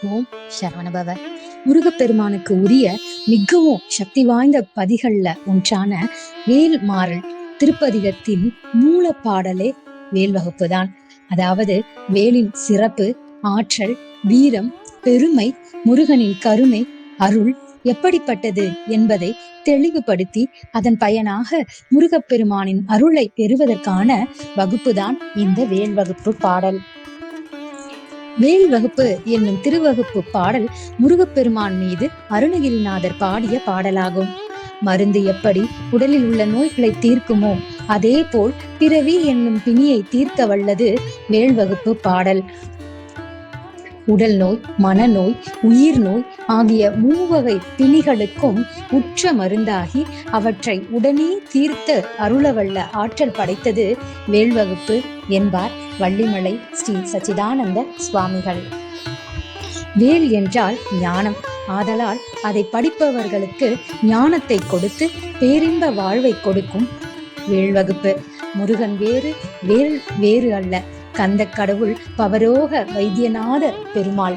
ஓம் சரவணபவ. முருகப்பெருமானுக்கு உரிய மிகவும் சக்தி வாய்ந்த பதிகள்ல ஒன்றான வேல்மாறல் திருப்பதிகத்தின் மூல பாடலே வேல் வகுப்பு தான். அதாவது வேலின் சிறப்பு, ஆற்றல், வீரம், பெருமை, முருகனின் கருணை, அருள் எப்படிப்பட்டது என்பதை தெளிவுபடுத்தி அதன் பயனாக முருகப்பெருமானின் அருளை பெறுவதற்கான வகுப்புதான் இந்த வேல் வகுப்பு பாடல். வேல் வகுப்பு என்னும் திருவகுப்பு பாடல் முருகப்பெருமான் மீது அருணகிரிநாதர் பாடிய பாடலாகும். மருந்து எப்படி உடலில் உள்ள நோய்களை தீர்க்குமோ அதே போல் பிறவி என்னும் பிணியை தீர்க்க வல்லது வேல் வகுப்பு பாடல். உடல் நோய், மனநோய், உயிர் நோய் ஆகிய மூவகை பிணிகளுக்கும் உற்ற மருந்தாகி அவற்றை உடனே தீர்த்து அருளவல்ல ஆற்றல் படைத்தது வேல்வகுப்பு என்பார் வள்ளிமலை ஸ்ரீ சச்சிதானந்த சுவாமிகள். வேல் என்றால் ஞானம். ஆதலால் அதை படிப்பவர்களுக்கு ஞானத்தை கொடுத்து பேரின்ப வாழ்வை கொடுக்கும் வேல்வகுப்பு. முருகன் வேறு, வேல் வேறு அல்ல. கந்த கடவுள் பவரோக வைத்தியநாத பெருமாள்.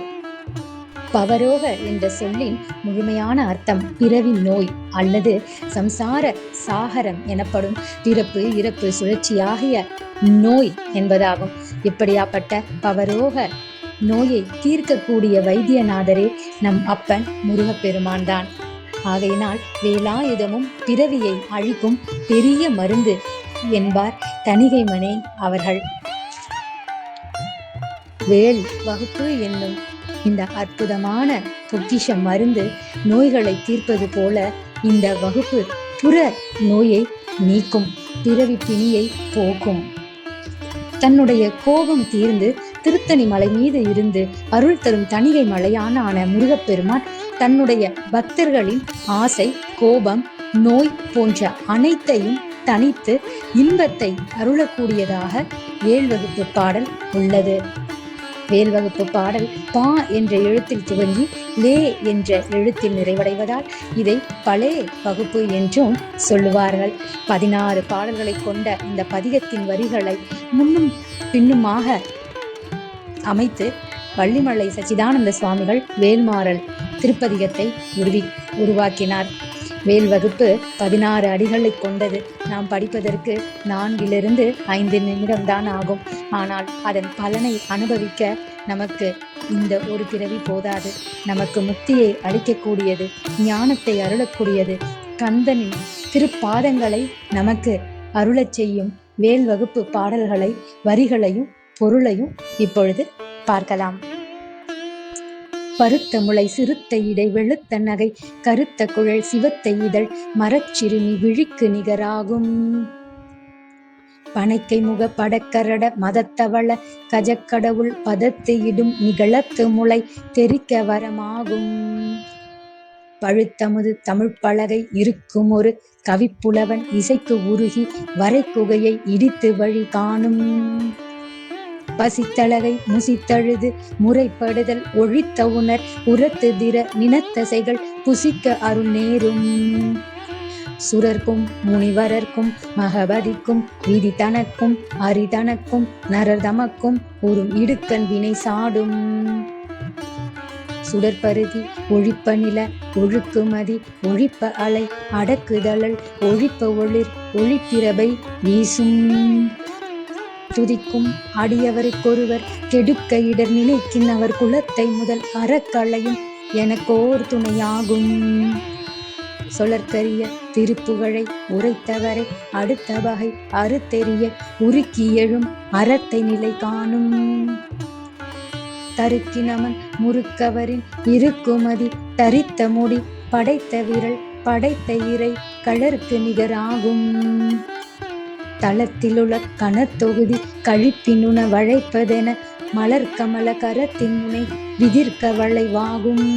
பவரோக என்ற சொல்லின் முழுமையான அர்த்தம் பிறவி நோய் அல்லது சம்சார சாகரம் எனப்படும் பிறப்பு இறப்பு சுழற்சியாகிய நோய் என்பதாகும். இப்படியாப்பட்ட பவரோக நோயை தீர்க்கக்கூடிய வைத்தியநாதரே நம் அப்பன் முருகப்பெருமான் தான். ஆகையினால் வேலாயுதமும் பிறவியை அழிக்கும் பெரிய மருந்து என்பார் தணிகைமணி அவர்கள். வேல் வகுப்பு என்னும் இந்த அற்புதமான பொக்கிஷ மருந்து நோய்களை தீர்ப்பது போல இந்த வகுப்பு புற நோயை நீக்கும், பிறவி பிணியை போக்கும். தன்னுடைய கோபம் தீர்ந்து திருத்தணி மலை மீது இருந்து அருள் தரும் தணிகை மலையான முருகப்பெருமான் தன்னுடைய பக்தர்களின் ஆசை, கோபம், நோய் போன்ற அனைத்தையும் தனித்து இன்பத்தை அருளக்கூடியதாக வேல்வகுப்பு பாடல் உள்ளது. வேல்வகுப்பு பாடல் பா என்ற எழுத்தில் துவங்கி லே என்ற எழுத்தில் நிறைவடைவதால் இதை பலே வகுப்பு என்றும் சொல்லுவார்கள். 16 பாடல்களை கொண்ட இந்த பதிகத்தின் வரிகளை முன்னும் பின்னுமாக அமைத்து வள்ளிமலை சச்சிதானந்த சுவாமிகள் வேல்மாறல் திருப்பதிகத்தை உருவாக்கினார். வேல் வகுப்பு 16 அடிகளை கொண்டது. நாம் படிப்பதற்கு 4 to 5 நிமிடம் தான் ஆகும். ஆனால் அதன் பலனை அனுபவிக்க நமக்கு இந்த ஒரு பிறவி போதாது. நமக்கு முக்தியை அளிக்கக்கூடியது, ஞானத்தை அருளக்கூடியது, கந்தனின் திருப்பாதங்களை நமக்கு அருளச் செய்யும் வேல் வகுப்பு பாடல்களை வரிகளையும் பொருளையும் இப்பொழுது பார்க்கலாம். பருத்த முளை சிறுத்த இடை வெளுத்த நகை கருத்த குழல் சிவத்த இதழ் மரச்சிறுமி விழிக்கு நிகராகும். பனைக்கை முக படக்கரட மதத்தவள கஜக்கடவுள் பதத்து இடும் நிகழத்து முளை தெரிக்க வரமாகும். பழுத்தமுது தமிழ் பலகை இருக்கும் ஒரு கவிப்புலவன் இசைக்கு உருகி வரை குகையை இடித்து வழி காணும். பசித்தழகை முசித்தழுது முறைப்படுதல் ஒழித்த உணர் உரத்து திற நினத்தசைகள் புசிக்க அருள் நேரும். சுரர்க்கும் முனிவரர்க்கும் மகபதிக்கும் விதி தனக்கும் அரிதனக்கும் நரர் தமக்கும் உறும் இடுக்கண் வினை சாடும். சுடற்பருதி ஒழிப்ப நில ஒழுக்குமதி ஒழிப்ப அலை அடக்குதழல் ஒழிப்ப ஒளிர் ஒளிப்பிரபை வீசும். துதிக்கும் அடியவருக்கொருவர் கெடுக்க இடர் நினைக்கின் அவர் குலத்தை முதல் அறக்களையும் எனக்கோர் துணையாகும். சொலற்கரிய திருப்புகழை உரைத்தவரை அடுத்த வகை அறுத்தெறிய உருக்கி எழும் அறத்தை நிலை காணும். தருக்கினமன் முறுக்கவரின் இருக்குமதி தரித்த முடி படைத்த விரல் படைத்த இறை கழற்கு நிகராகும். தளத்திலுள்ள கனத்தொகுதி கழிப்பினுண வழைப்பதென மலர் கமல கரத்தின் முனை விதிர்க்க வளைவாகும்.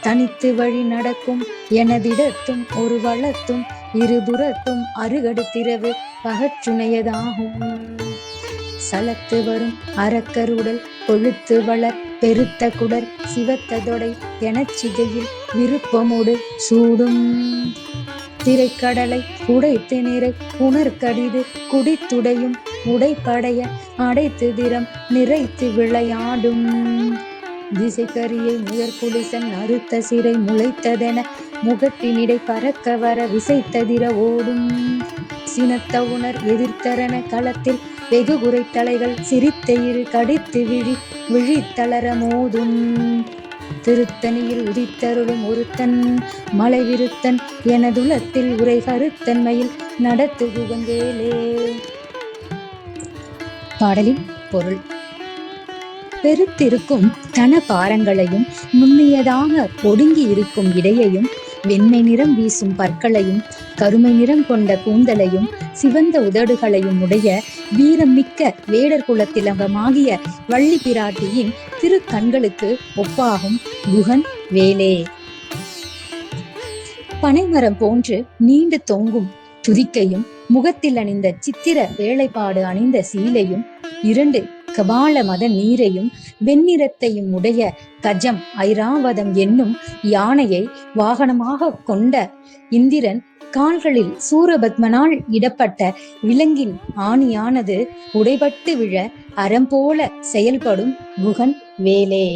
தனித்து வழி நடக்கும் எனதிடத்தும் ஒரு வளத்தும் இருபுறத்தும் அருகடுத்திரவு பகற்றுணையதாகும். சலத்து வரும் அறக்கருடல் கொழுத்து வளர் பெருத்த குடர் சிவத்த தொடை எனச்சிகையில் விருப்பமோடு சூடும். திரைக்கடலை உடைத்து நிறை உணர்கடிது குடித்துடையும் உடைப்படைய அடைத்து திறம் நிறைத்து விளையாடும். திசைக்கரியை முதற்குலிசன் அறுத்த சிறை முளைத்ததென முகட்டினிடை பறக்க வர விசைத்ததிர ஓடும் சினத்த உணர் எதிர்த்தரன களத்தில் வெகு குறை தலைகள் சிரித்த இரு கடித்து விழித்தளர மோதும் திருத்தணியில் உதித்தருளும் ஒருத்தன் மலை விருத்தன் எனதுலத்தில் உரை கருத்தன்மையில் நடத்து குகந்தேலே. பாடலின் பொருள்: பெருத்திருக்கும் தன பாரங்களையும் நுண்ணியதாக ஒடுங்கி இருக்கும் இடையையும் வெண்மை நிறம் வீசும் பற்களையும் கருமை நிறம் கொண்ட கூந்தலையும் சிவந்த உதடுகளையும் உடைய வீரம் மிக்க வேடர் குலத்திலங்கமாகிய வள்ளி பிராட்டியின் திரு கண்களுக்கு ஒப்பாகும் குகன் வேலே. பனைமரம் போன்று நீண்டு தொங்கும் துதிக்கையும் முகத்தில் அணிந்த சித்திர வேலைப்பாடு அணிந்த சீலையும் 2 கபால மத நீரையும் வெண்ணிறத்தையும் உடைய கஜம் ஐராவதம் என்னும் யானையை வாகனமாக கொண்ட இந்திரன் கால்களில் சூரபத்மனால் இடப்பட்ட விலங்கின் ஆணியானது உடைபட்டு விழ அறம்போல செயல்படும் குகன் வேலே.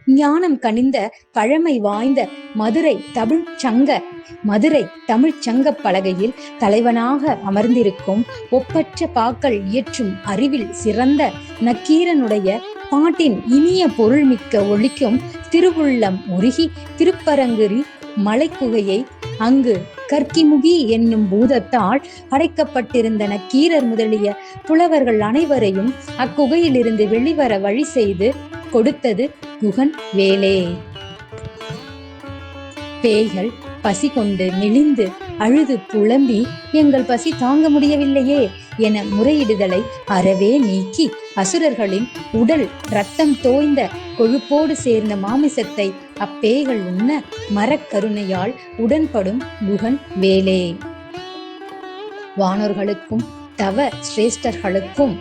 ஞானம் கனிந்த பழமை வாய்ந்த மதுரை தமிழ்ச் சங்க பலகையில் தலைவனாக அமர்ந்திருக்கும் ஒப்பற்ற பாக்கள் இயற்றும் அறிவில் சிறந்த நக்கீரனுடைய பாட்டின் இனிய பொருள் மிக்க ஒலிக்கும் திருவுள்ளம் உருகி திருப்பரங்குரி மலைக்குகையை அங்கு கற்கிமுகி என்னும் பூதத்தால் அடைக்கப்பட்டிருந்த நக்கீரர் முதலிய புலவர்கள் அனைவரையும் அக்குகையிலிருந்து வெளிவர வழி செய்து கொடுத்தது குகன் வேலே. பேய்கள் பசி கொண்டு மெலிந்து அழுது புலம்பி எங்கள் பசி தாங்க முடியவில்லையே என முறையிடுதலை அறவே நீக்கி அசுரர்களின் உடல் இரத்தம் தோய்ந்த கொழுப்போடு சேர்ந்த மாமிசத்தை அப்பேய்கள் உண்ண மரக்கருணையால் உடன்படும் குகன் வேலே. வானோர்களுக்கும் தவ சிரேஷ்டர்களுக்கும்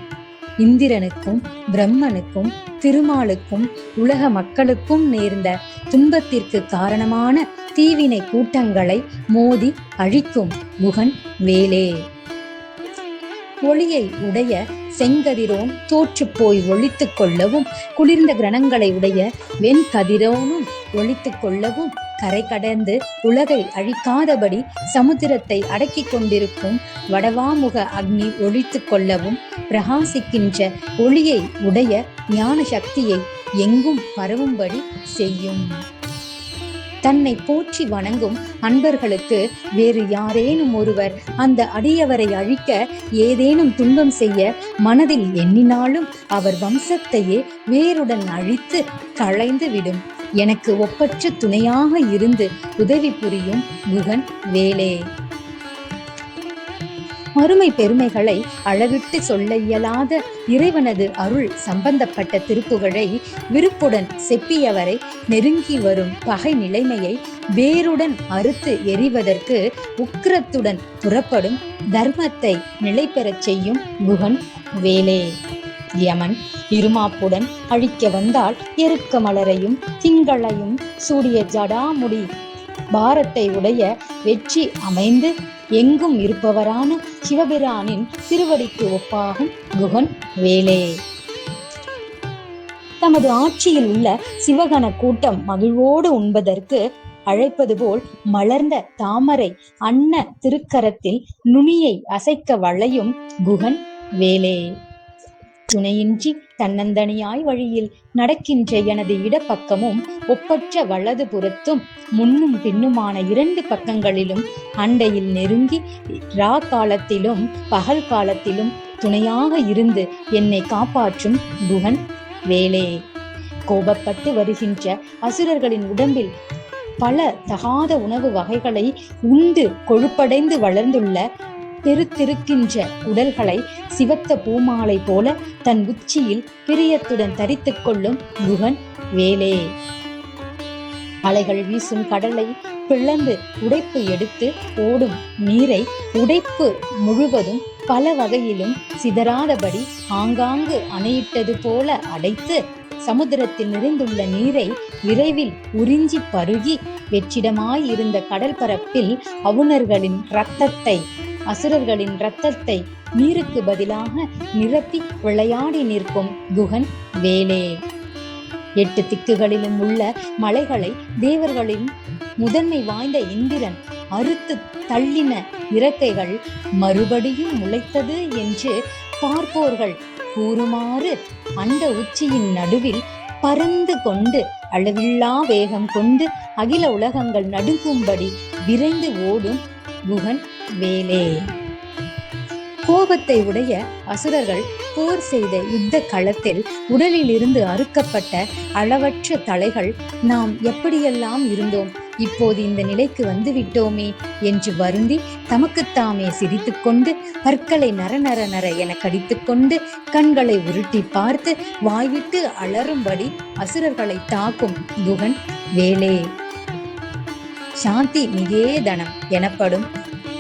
இந்திரனுக்கும் பிரம்மனுக்கும் திருமாலுக்கும் உலக மக்களுக்கும் நேர்ந்த துன்பத்திற்கு காரணமான தீவினை கூட்டங்களை மோதி அழிக்கும் குகன் வேலே. ஒளியை உடைய செங்கதிரோன் தோற்று போய் ஒழித்து கொள்ளவும் குளிர்ந்த கிரணங்களை உடைய வெண்கதிரோனும் ஒழித்து கொள்ளவும் கரை கடந்து உலகை அழிக்காதபடி சமுத்திரத்தை அடக்கி கொண்டிருக்கும் வடவாமுக அக்னி ஒழித்து கொள்ளவும் பிரகாசிக்கின்ற ஒளியை உடைய ஞான சக்தியை எங்கும் பரவும்படி செய்யும். தன்னை போற்றி வணங்கும் அன்பர்களுக்கு வேறு யாரேனும் ஒருவர் அந்த அடியவரை அழிக்க ஏதேனும் துன்பம் செய்ய மனதில் எண்ணினாலும் அவர் வம்சத்தையே வேருடன் அழித்து களைந்து விடும். எனக்கு ஒப்பற்ற துணையாக இருந்து உதவி புரியும் குகன் வேலே. மறுமை பெருமைகளை அளவிட்டு சொல்ல இயலாத இறைவனது அருள் சம்பந்தப்பட்ட திருப்புகழை விருப்புடன் செப்பியவரை நெருங்கி வரும் பகை நிலைமையை வேருடன் அறுத்து எறிவதற்கு உக்கிரத்துடன் புறப்படும் தர்மத்தை நிலை பெறச் செய்யும் குகன் வேலே. யமன் இருமாப்புடன் அழிக்க வந்தால் எருக்க மலரையும் திங்களையும் சூடிய ஜடாமுடி பாரத்தை உடைய வெற்றி அமைந்து எங்கும் இருப்பவரான சிவபிரானின் திருவடிக்கு ஒப்பாகும் குகன் வேலே. தமது ஆட்சியில் உள்ள சிவகண கூட்டம் மகிழ்வோடு உண்பதற்கு அழைப்பது போல் மலர்ந்த தாமரை அன்ன திருக்கரத்தில் நுனியை அசைக்க வளையும் குகன் வேலே. துணையின்றி தன்னந்தனியாய் வழியில் நடக்கின்ற எனது இடப்பக்கமும் ஒப்பற்ற வலது புறத்தும் முன்னும் பின்னுமான 2 பக்கங்களிலும் அண்டையில் நெருங்கி ரா காலத்திலும் பகல் காலத்திலும் துணையாக இருந்து என்னை காப்பாற்றும் குகன் வேலே. கோபப்பட்டு வருகின்ற அசுரர்களின் உடம்பில் பல தகாத உணவு வகைகளை உண்டு கொழுப்படைந்து வளர்ந்துள்ள பெருத்திருக்கின்ற உடல்களை சிவத்த பூமாலை போல தன் உச்சியில் பிரியத்துடன் தரித்து கொள்ளும் குகன் வேலே. அலைகள் வீசும் கடலை பிளந்து உடைப்பு எடுத்து ஓடும் நீரை உடைப்பு முழுவதும் பல வகையிலும் சிதறாதபடி ஆங்காங்கு அணையிட்டது போல அடைத்து சமுத்திரத்தில் நிறைந்துள்ள நீரை விரைவில் உறிஞ்சி பருகி வெற்றிடமாயிருந்த கடல் பரப்பில் அசுரர்களின் இரத்தத்தை நீருக்கு பதிலாக நிரப்பி விளையாடி நிற்கும் குகன் வேலே. 8 திக்குகளிலும் உள்ள மலைகளை தேவர்களின் முதன்மை வாய்ந்த இந்திரன் அறுத்து தள்ளின இறக்கைகள் மறுபடியும் முளைத்தது என்று பார்ப்போர்கள் கூறுமாறு அண்ட உச்சியின் நடுவில் பறந்து கொண்டு அளவில்லா வேகம் கொண்டு அகில உலகங்கள் நடுங்கும்படி விரைந்து ஓடும் குகன் வேலே. கோபத்தை உடைய அசுரர்கள் போர் செய்த யுத்த களத்தில் உடலில் இருந்து அறுக்கப்பட்ட அளவற்ற தலைகள் நாம் எப்படியெல்லாம் இருந்தோம், இப்போது இந்த நிலைக்கு வந்து விட்டோமே என்று வருந்தி தமக்குத்தாமே சிரித்து கொண்டு பற்களை நர நர நர என கடித்துக்கொண்டு கண்களை உருட்டி பார்த்து வாய்விட்டு அலறும்படி அசுரர்களை தாக்கும் குகன் வேலே. சாந்தி நிகேதனம் எனப்படும்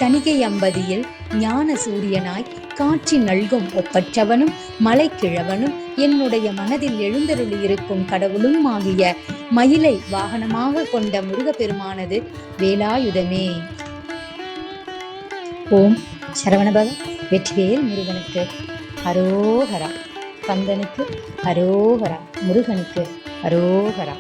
தணிகை அம்பதியில் ஞான சூரியனாய் காட்சி நல்கும் ஒப்பற்றவனும் மலைக்கிழவனும் என்னுடைய மனதில் எழுந்தருளி இருக்கும் கடவுளும் ஆகிய மயிலை வாகனமாக கொண்ட முருகப்பெருமானது வேலாயுதமே. ஓம் சரவணபவ. வெற்றிவேல் முருகனுக்கு அரோகரா. கந்தனுக்கு அரோகரா. முருகனுக்கு அரோகரா.